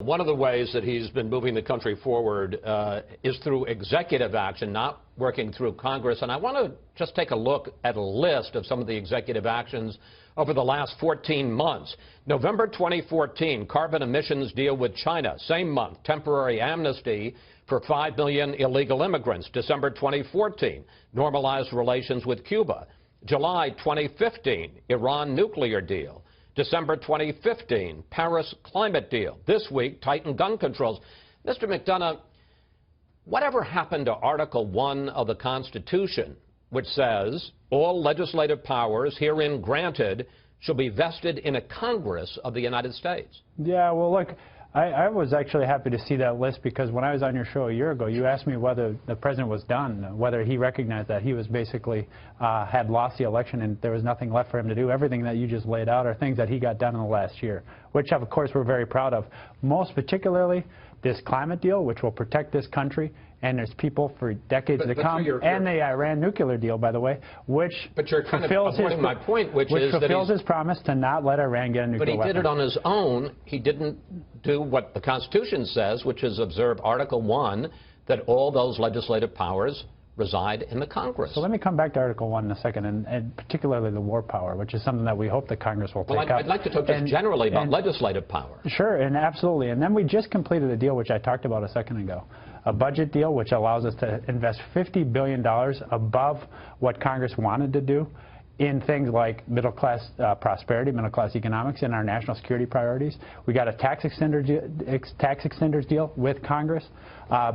One of the ways that he's been moving the country forward is through executive action, not working through Congress. And I want to just take a look at a list of some of the executive actions over the last 14 months. November 2014, carbon emissions deal with China. Same month, temporary amnesty for 5 million illegal immigrants. December 2014, normalized relations with Cuba. July 2015, Iran nuclear deal. December 2015, Paris climate deal. This week, tighten gun controls. Mr. McDonough, whatever happened to Article 1 of the Constitution, which says all legislative powers herein granted shall be vested in a Congress of the United States? Yeah, well, look, I was actually happy to see that list, because when I was on your show a year ago, you asked me whether the president was done, whether he recognized that he was basically had lost the election and there was nothing left for him to do. Everything that you just laid out are things that he got done in the last year, which of course we're very proud of. Most particularly this climate deal, which will protect this country, and there's people for decades to come, and the Iran nuclear deal, by the way, which fulfills his promise to not let Iran get a nuclear weapon. But he did it on his own. He didn't do what the Constitution says, which is observe Article 1, that all those legislative powers reside in the Congress. So let me come back to Article 1 in a second, and particularly the war power, which is something that we hope the Congress will take up. I'd like to talk just generally about legislative power. Sure, and absolutely. And then we just completed a deal, which I talked about a second ago, a budget deal which allows us to invest $50 billion above what Congress wanted to do in things like middle-class prosperity, middle-class economics, and our national security priorities. We got a tax extenders deal with Congress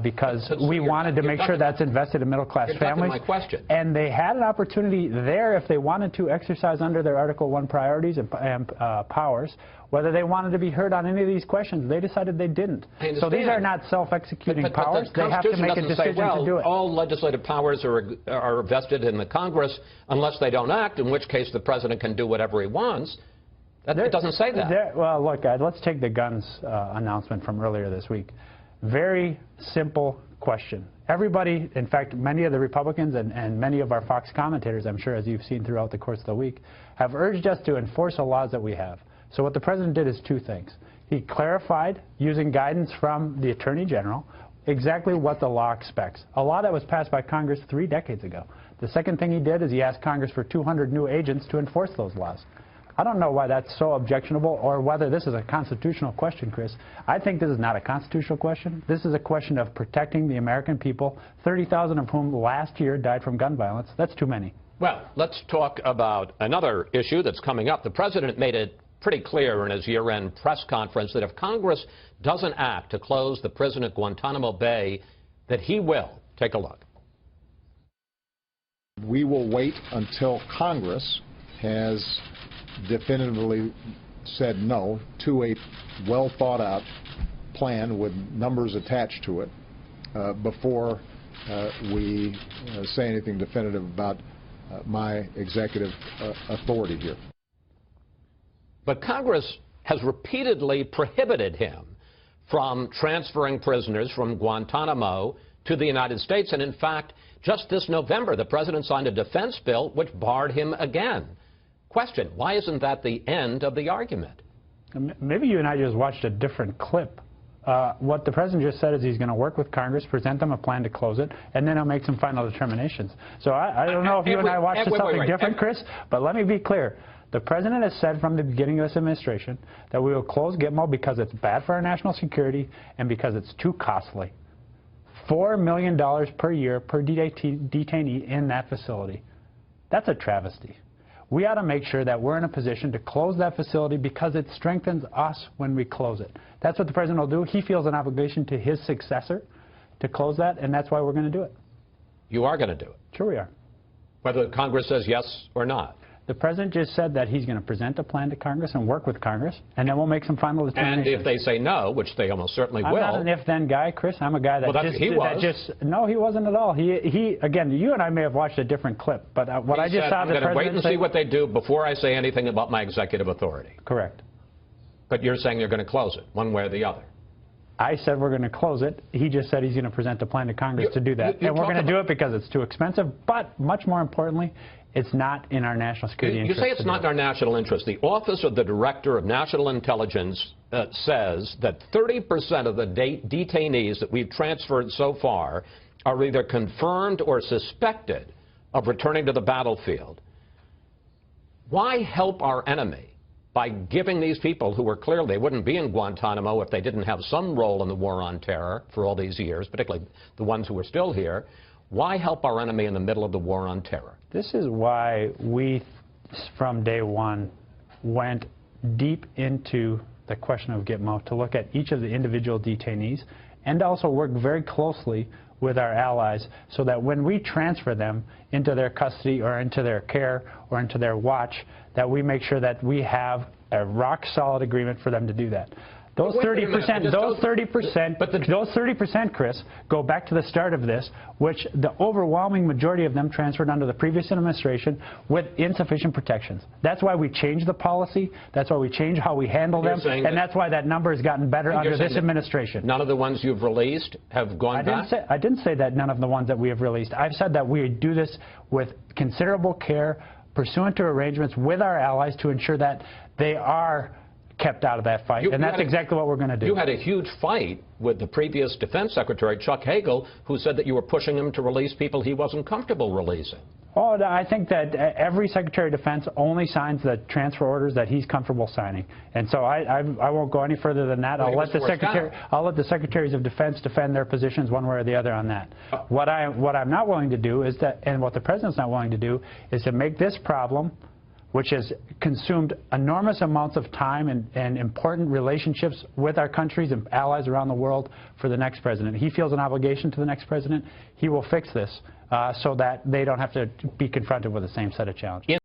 because we wanted to make sure that's invested in middle-class families. My question. And they had an opportunity there, if they wanted to exercise under their Article 1 priorities and powers, whether they wanted to be heard on any of these questions. They decided they didn't. So these are not self-executing powers. They have to make a decision to do it. All legislative powers are vested in the Congress unless they don't act, in which case the president can do whatever he wants. It doesn't say that. Well, look, let's take the guns announcement from earlier this week. Very simple question. Everybody, in fact, many of the Republicans and many of our Fox commentators, I'm sure, as you've seen throughout the course of the week, have urged us to enforce the laws that we have. So what the president did is two things. He clarified, using guidance from the Attorney General, exactly what the law expects, a law that was passed by Congress 3 decades ago. The second thing he did is he asked Congress for 200 new agents to enforce those laws. I don't know why that's so objectionable, or whether this is a constitutional question, Chris. I think this is not a constitutional question. This is a question of protecting the American people, 30,000 of whom last year died from gun violence. That's too many. Well, let's talk about another issue that's coming up. The president made it pretty clear in his year-end press conference that if Congress doesn't act to close the prison at Guantanamo Bay, that he will. Take a look. We will wait until Congress has definitively said no to a well-thought-out plan with numbers attached to it before we say anything definitive about my executive authority here. But Congress has repeatedly prohibited him from transferring prisoners from Guantanamo to the United States. And in fact, just this November, the president signed a defense bill which barred him again. Question, why isn't that the end of the argument? Maybe you and I just watched a different clip. What the president just said is he's going to work with Congress, present them a plan to close it, and then he'll make some final determinations. So I don't know if you and I watched something different, Chris, but let me be clear. The president has said from the beginning of this administration that we will close Gitmo because it's bad for our national security and because it's too costly. $4 million per year per detainee in that facility. That's a travesty. We ought to make sure that we're in a position to close that facility because it strengthens us when we close it. That's what the president will do. He feels an obligation to his successor to close that, and that's why we're going to do it. You are going to do it? Sure we are. Whether Congress says yes or not? The president just said that he's going to present a plan to Congress and work with Congress, and then we'll make some final determinations. And if they say no, which they almost certainly will. I'm not an if-then guy, Chris. I'm a guy that No, he wasn't at all. He again, you and I may have watched a different clip, but what I just saw the president say... I'm going to wait and see what they do before I say anything about my executive authority. Correct. But you're saying they're going to close it, one way or the other. I said we're going to close it. He just said he's going to present a plan to Congress to do that. And we're going to do it because it's too expensive, but much more importantly, it's not in our national security interest. You say it's not in our national interest. The Office of the Director of National Intelligence says that 30% of the detainees that we've transferred so far are either confirmed or suspected of returning to the battlefield. Why help our enemy by giving these people who were clearly, they wouldn't be in Guantanamo if they didn't have some role in the war on terror for all these years, particularly the ones who are still here? Why help our enemy in the middle of the war on terror? This is why we, from day one, went deep into the question of Gitmo to look at each of the individual detainees and also work very closely with our allies so that when we transfer them into their custody or into their care or into their watch, that we make sure that we have a rock-solid agreement for them to do that. Those 30%, Chris, go back to the start of this, which the overwhelming majority of them transferred under the previous administration with insufficient protections. That's why we changed the policy. That's why we changed how we handle them, and that's why that number has gotten better under this administration. None of the ones you've released have gone back? I didn't say that none of the ones that we have released. I've said that we do this with considerable care, pursuant to arrangements with our allies to ensure that they are kept out of that fight, and that's exactly what we're going to do. You had a huge fight with the previous Defense Secretary, Chuck Hagel, who said that you were pushing him to release people he wasn't comfortable releasing. Oh, I think that every Secretary of Defense only signs the transfer orders that he's comfortable signing, and so I won't go any further than that. I'll let the Secretaries of Defense defend their positions one way or the other on that. What I'm not willing to do is that, and what the President's not willing to do, is to make this problem, which has consumed enormous amounts of time and important relationships with our countries and allies around the world, for the next president. He feels an obligation to the next president. He will fix this so that they don't have to be confronted with the same set of challenges.